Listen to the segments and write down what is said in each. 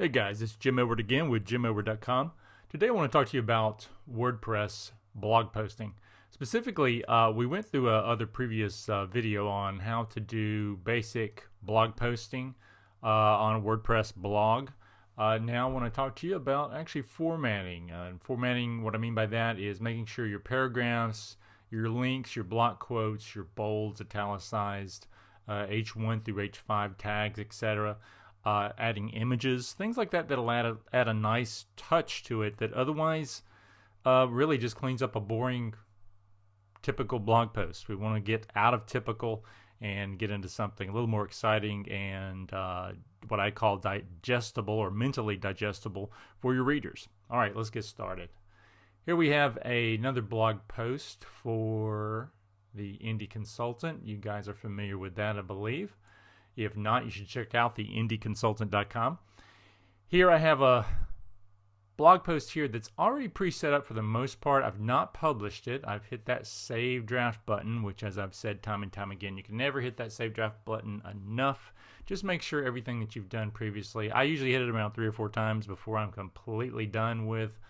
Hey guys, it's Jim Edward again with JimEdward.com. Today I want to talk to you about WordPress blog posting. Specifically, we went through other previous video on how to do basic blog posting on a WordPress blog. Now I want to talk to you about actually formatting. Formatting, what I mean by that is making sure your paragraphs, your links, your block quotes, your bolds, italicized, H1 through H5 tags, etc. Adding images, things like that that'll add a nice touch to it that otherwise really just cleans up a boring typical blog post. We want to get out of typical and get into something a little more exciting and what I call digestible or mentally digestible for your readers. All right, let's get started. Here we have another blog post for the Indie Consultant. You guys are familiar with that, I believe. If not, you should check out the indieconsultant.com. Here I have a blog post here that's already pre-set up for the most part. I've not published it. I've hit that save draft button, which, as I've said time and time again, you can never hit that save draft button enough. Just make sure everything that you've done previously, I usually hit it around 3 or 4 times before I'm completely done with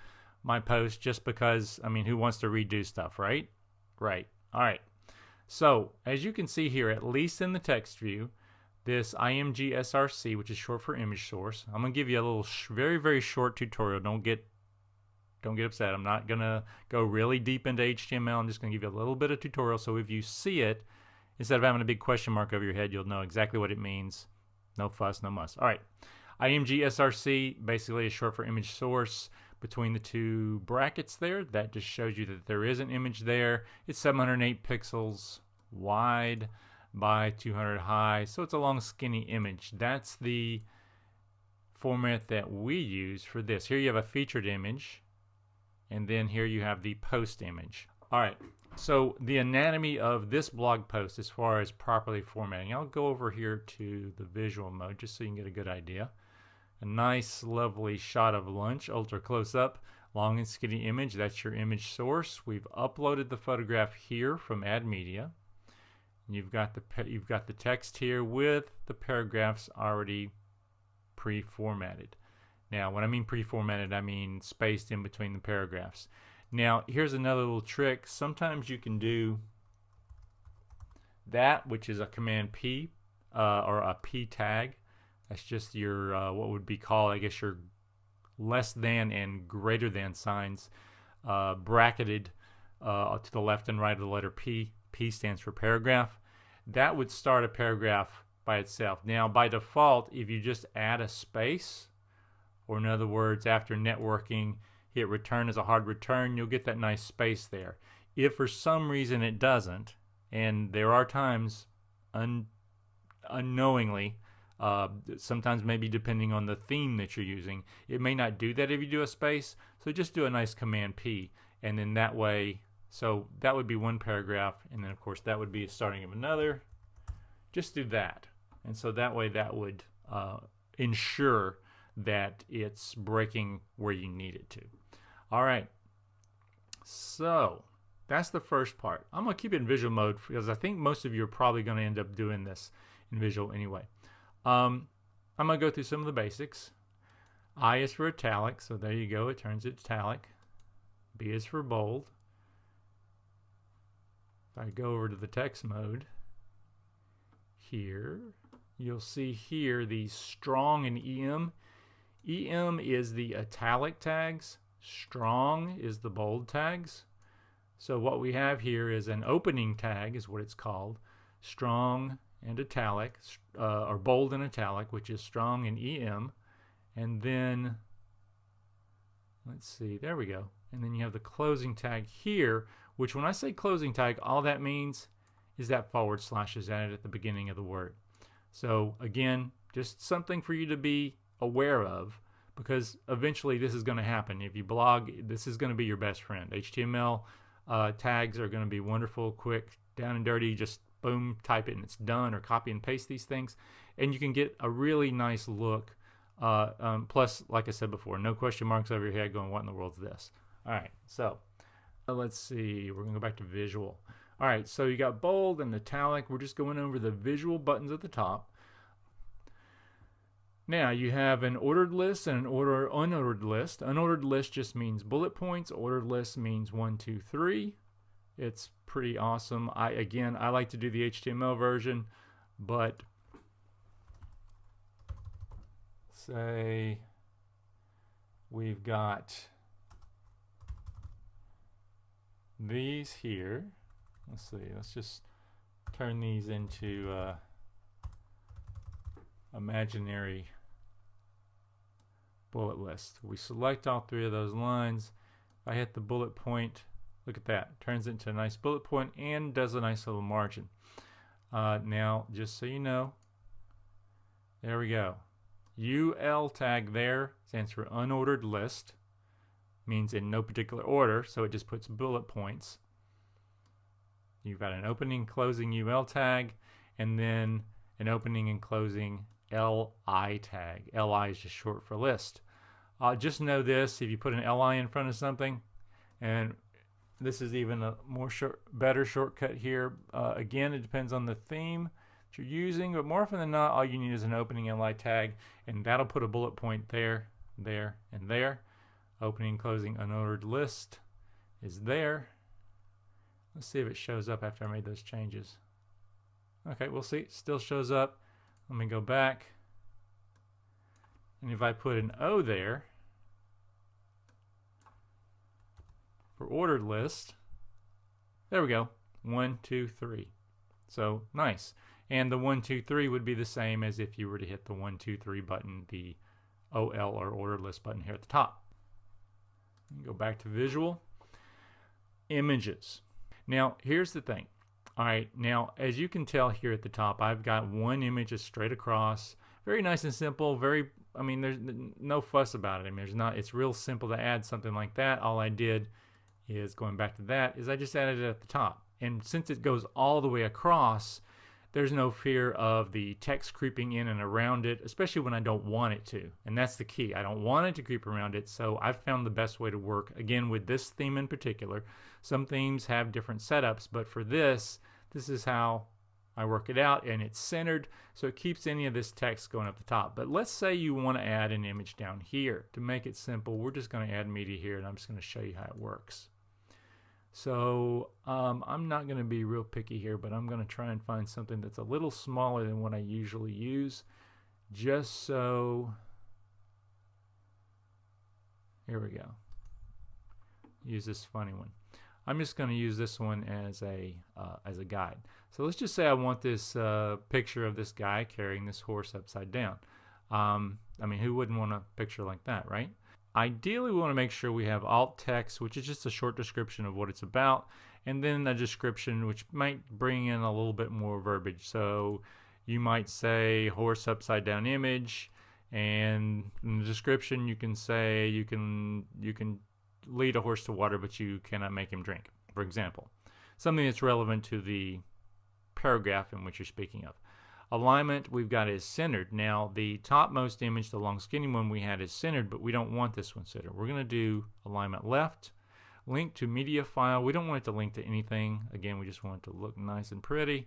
my post, just because, I mean, who wants to redo stuff, right? Right. All right. So, as you can see here, at least in the text view, this IMG SRC, which is short for image source. I'm going to give you a little very, very short tutorial. Don't get upset. I'm not going to go really deep into HTML. I'm just going to give you a little bit of tutorial, so if you see it, instead of having a big question mark over your head, you'll know exactly what it means. No fuss, no muss. All right. IMG SRC basically is short for image source. Between the two brackets there, that just shows you that there is an image there. It's 708 pixels wide by 200 high, so it's a long skinny image. That's the format that we use for this. Here you have a featured image, and then here you have the post image. Alright, so the anatomy of this blog post as far as properly formatting, I'll go over here to the visual mode just so you can get a good idea. A nice lovely shot of lunch, ultra close up, long and skinny image. That's your image source. We've uploaded the photograph here from Add Media. You've got the text here with the paragraphs already pre-formatted. Now, when I mean pre-formatted, I mean spaced in between the paragraphs. Now, here's another little trick. Sometimes you can do that, which is a Command P or a P tag. That's just your what would be called, I guess, your less than and greater than signs bracketed to the left and right of the letter P. P stands for paragraph. That would start a paragraph by itself. Now, by default, if you just add a space, or in other words, after networking, hit return as a hard return, you'll get that nice space there. If for some reason it doesn't, and there are times unknowingly, sometimes maybe depending on the theme that you're using, it may not do that if you do a space, so just do a nice Command P, and then that way, so that would be one paragraph, and then of course that would be a starting of another. Just do that, and so that way that would ensure that it's breaking where you need it to. All right, so that's the first part. I'm going to keep it in visual mode because I think most of you are probably going to end up doing this in visual anyway. I'm going to go through some of the basics. I is for italic, so there you go, it turns it italic. B is for bold. If I go over to the text mode here, you'll see here the strong and EM. EM is the italic tags, strong is the bold tags. So what we have here is an opening tag is what it's called, strong and italic, or bold and italic, which is strong and EM. And then, let's see, there we go. And then you have the closing tag here, which when I say closing tag, all that means is that / is added at the beginning of the word. So again, just something for you to be aware of, because eventually this is going to happen. If you blog, this is going to be your best friend. HTML tags are going to be wonderful, quick, down and dirty, just boom, type it and it's done, or copy and paste these things, and you can get a really nice look. Plus, like I said before, no question marks over your head going, what in the world's this? All right, so let's see, we're going to go back to visual. All right, so you got bold and italic. We're just going over the visual buttons at the top. Now you have an ordered list and an unordered list. Unordered list just means bullet points. Ordered list means 1, 2, 3. It's pretty awesome. I like to do the HTML version, but say we've got these here. Let's see. Let's just turn these into imaginary bullet list. We select all 3 of those lines. If I hit the bullet point, look at that. Turns it into a nice bullet point and does a nice little margin. Now, just so you know, there we go. UL tag there stands for unordered list. Means in no particular order, so it just puts bullet points. You've got an opening, closing UL tag, and then an opening and closing LI tag. LI is just short for list. Just know this, if you put an LI in front of something, and this is even a better shortcut here. Again, it depends on the theme that you're using, but more often than not, all you need is an opening LI tag, and that'll put a bullet point there, there, and there. Opening, closing, unordered list is there. Let's see if it shows up after I made those changes. Okay, we'll see. It still shows up. Let me go back. And if I put an O there for ordered list, there we go. 1, 2, 3. So nice. And the 1, 2, 3 would be the same as if you were to hit the 1, 2, 3 button, the OL or ordered list button here at the top. Go back to visual. Images. Now, here's the thing. All right, now, as you can tell here at the top, I've got one image just straight across. Very nice and simple. There's no fuss about it. It's real simple to add something like that. All I did is, going back to that, is I just added it at the top. And since it goes all the way across, there's no fear of the text creeping in and around it, especially when I don't want it to. And that's the key. I don't want it to creep around it, so I've found the best way to work, again, with this theme in particular. Some themes have different setups, but for this is how I work it out, and it's centered, so it keeps any of this text going up the top. But let's say you want to add an image down here. To make it simple, we're just going to add media here, and I'm just going to show you how it works. So I'm not going to be real picky here, but I'm going to try and find something that's a little smaller than what I usually use, just so, here we go. Use this funny one. I'm just going to use this one as a guide. So let's just say I want this picture of this guy carrying this horse upside down. Who wouldn't want a picture like that, right? Ideally, we want to make sure we have alt text, which is just a short description of what it's about, and then a description which might bring in a little bit more verbiage. So you might say horse upside down image, and in the description you can say you can lead a horse to water, but you cannot make him drink, for example. Something that's relevant to the paragraph in which you're speaking of. Alignment we've got is centered. Now the topmost image, the long skinny one we had, is centered, but we don't want this one centered. We're going to do alignment left. Link to media file. We don't want it to link to anything. Again, we just want it to look nice and pretty.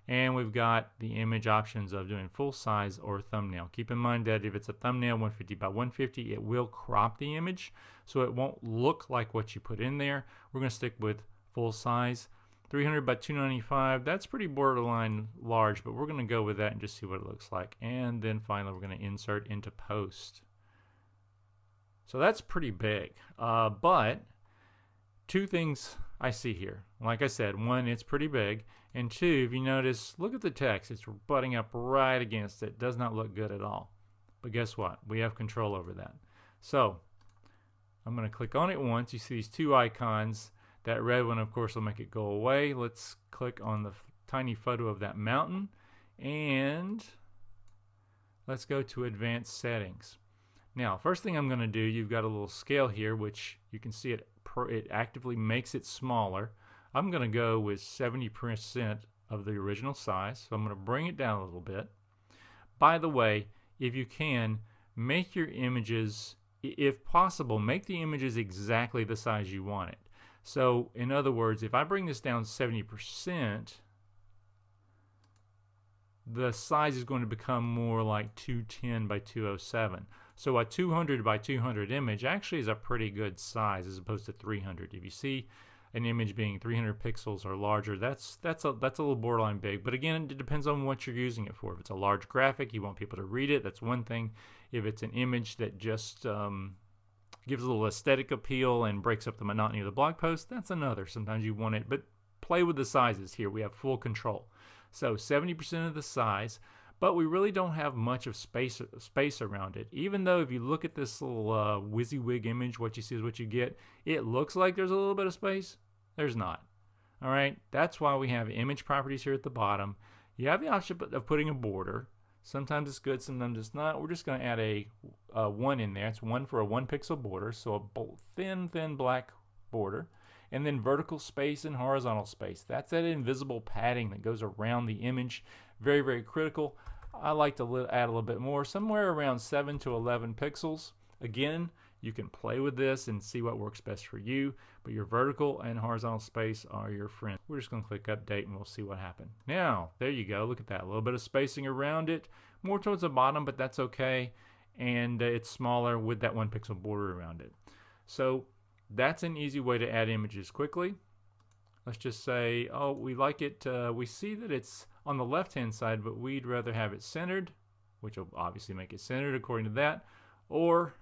And we've got the image options of doing full size or thumbnail. Keep in mind that if it's a thumbnail 150 by 150, it will crop the image, so it won't look like what you put in there. We're going to stick with full size. 300 by 295, that's pretty borderline large, but we're going to go with that and just see what it looks like. And then finally, we're going to insert into post. So that's pretty big, but two things I see here. Like I said, one, it's pretty big, and two, if you notice, look at the text. It's butting up right against it. Does not look good at all. But guess what? We have control over that. So I'm going to click on it once. You see these two icons. That red one, of course, will make it go away. Let's click on the tiny photo of that mountain, and let's go to advanced settings. Now, first thing I'm going to do, you've got a little scale here, which you can see it actively makes it smaller. I'm going to go with 70% of the original size, so I'm going to bring it down a little bit. By the way, if you can, make your images, if possible, make the images exactly the size you want it. So, in other words, if I bring this down 70%, the size is going to become more like 210 by 207. So a 200 by 200 image actually is a pretty good size as opposed to 300. If you see an image being 300 pixels or larger, that's a little borderline big. But again, it depends on what you're using it for. If it's a large graphic, you want people to read it, that's one thing. If it's an image that just gives a little aesthetic appeal and breaks up the monotony of the blog post, that's another. Sometimes you want it, but play with the sizes here. We have full control. So 70% of the size, but we really don't have much of space around it. Even though if you look at this little WYSIWYG image, what you see is what you get. It looks like there's a little bit of space. There's not. All right, that's why we have image properties here at the bottom. You have the option of putting a border. Sometimes it's good, sometimes it's not. We're just going to add a 1 in there. It's 1 for a 1 pixel border, so a thin black border. And then vertical space and horizontal space. That's that invisible padding that goes around the image. Very, very critical. I like to add a little bit more, somewhere around 7 to 11 pixels. Again, you can play with this and see what works best for you, but your vertical and horizontal space are your friend. We're just going to click update and we'll see what happened. Now, there you go. Look at that. A little bit of spacing around it, more towards the bottom, but that's okay. And it's smaller with that 1 pixel border around it. So that's an easy way to add images quickly. Let's just say, oh, we like it. We see that it's on the left-hand side, but we'd rather have it centered, which will obviously make it centered according to that. Or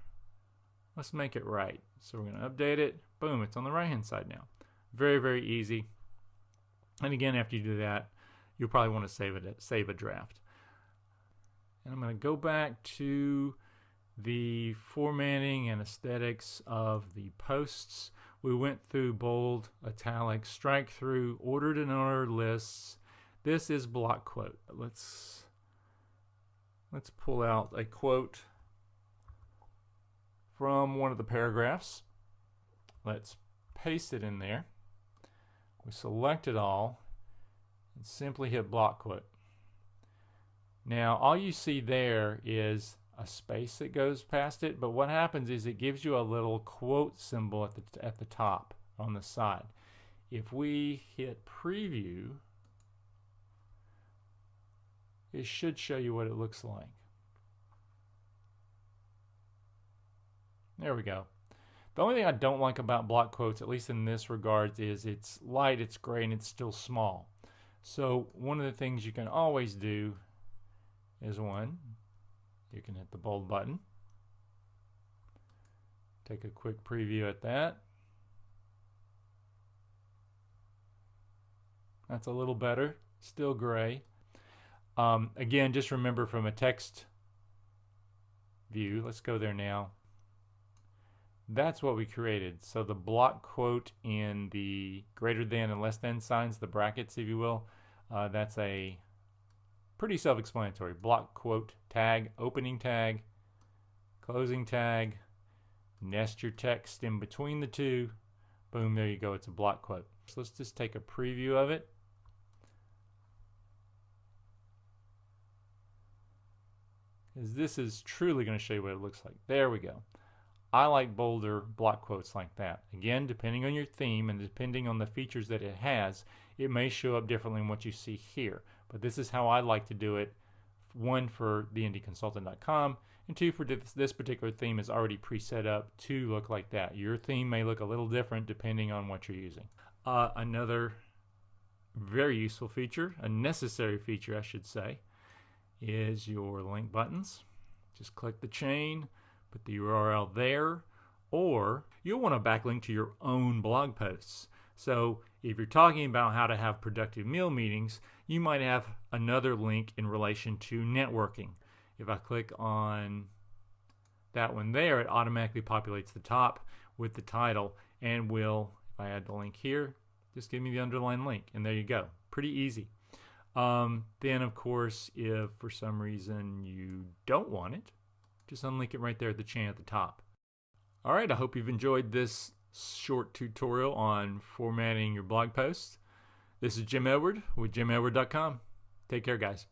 let's make it right. So we're going to update it. Boom, it's on the right-hand side now. Very, very easy. And again, after you do that, you'll probably want to save a draft. And I'm going to go back to the formatting and aesthetics of the posts. We went through bold, italic, strike through, ordered and unordered lists. This is block quote. Let's pull out a quote from one of the paragraphs. Let's paste it in there. We select it all and simply hit block quote. Now all you see there is a space that goes past it, but what happens is it gives you a little quote symbol at the top on the side. If we hit preview, it should show you what it looks like. There we go. The only thing I don't like about block quotes, at least in this regards, is it's light, it's gray, and it's still small. So one of the things you can always do is you can hit the bold button. Take a quick preview at that. That's a little better, still gray. Again, just remember from a text view, let's go there now. That's what we created. So the block quote in the greater than and less than signs, the brackets, if you will, that's a pretty self-explanatory. Block quote tag, opening tag, closing tag, nest your text in between the two. Boom, there you go. It's a block quote. So let's just take a preview of it. Because this is truly going to show you what it looks like. There we go. I like bolder block quotes like that. Again, depending on your theme and depending on the features that it has, it may show up differently than what you see here. But this is how I like to do it. One, for theindyconsultant.com, and two, for this particular theme is already preset up to look like that. Your theme may look a little different depending on what you're using. Another very useful feature, a necessary feature I should say, is your link buttons. Just click the chain, put the URL there, or you'll want to backlink to your own blog posts. So if you're talking about how to have productive meal meetings, you might have another link in relation to networking. If I click on that one there, it automatically populates the top with the title and will, if I add the link here, just give me the underlying link, and there you go. Pretty easy. Then of course, if for some reason you don't want it, just unlink it right there at the chain at the top. All right, I hope you've enjoyed this short tutorial on formatting your blog posts. This is Jim Edward with JimEdward.com. Take care, guys.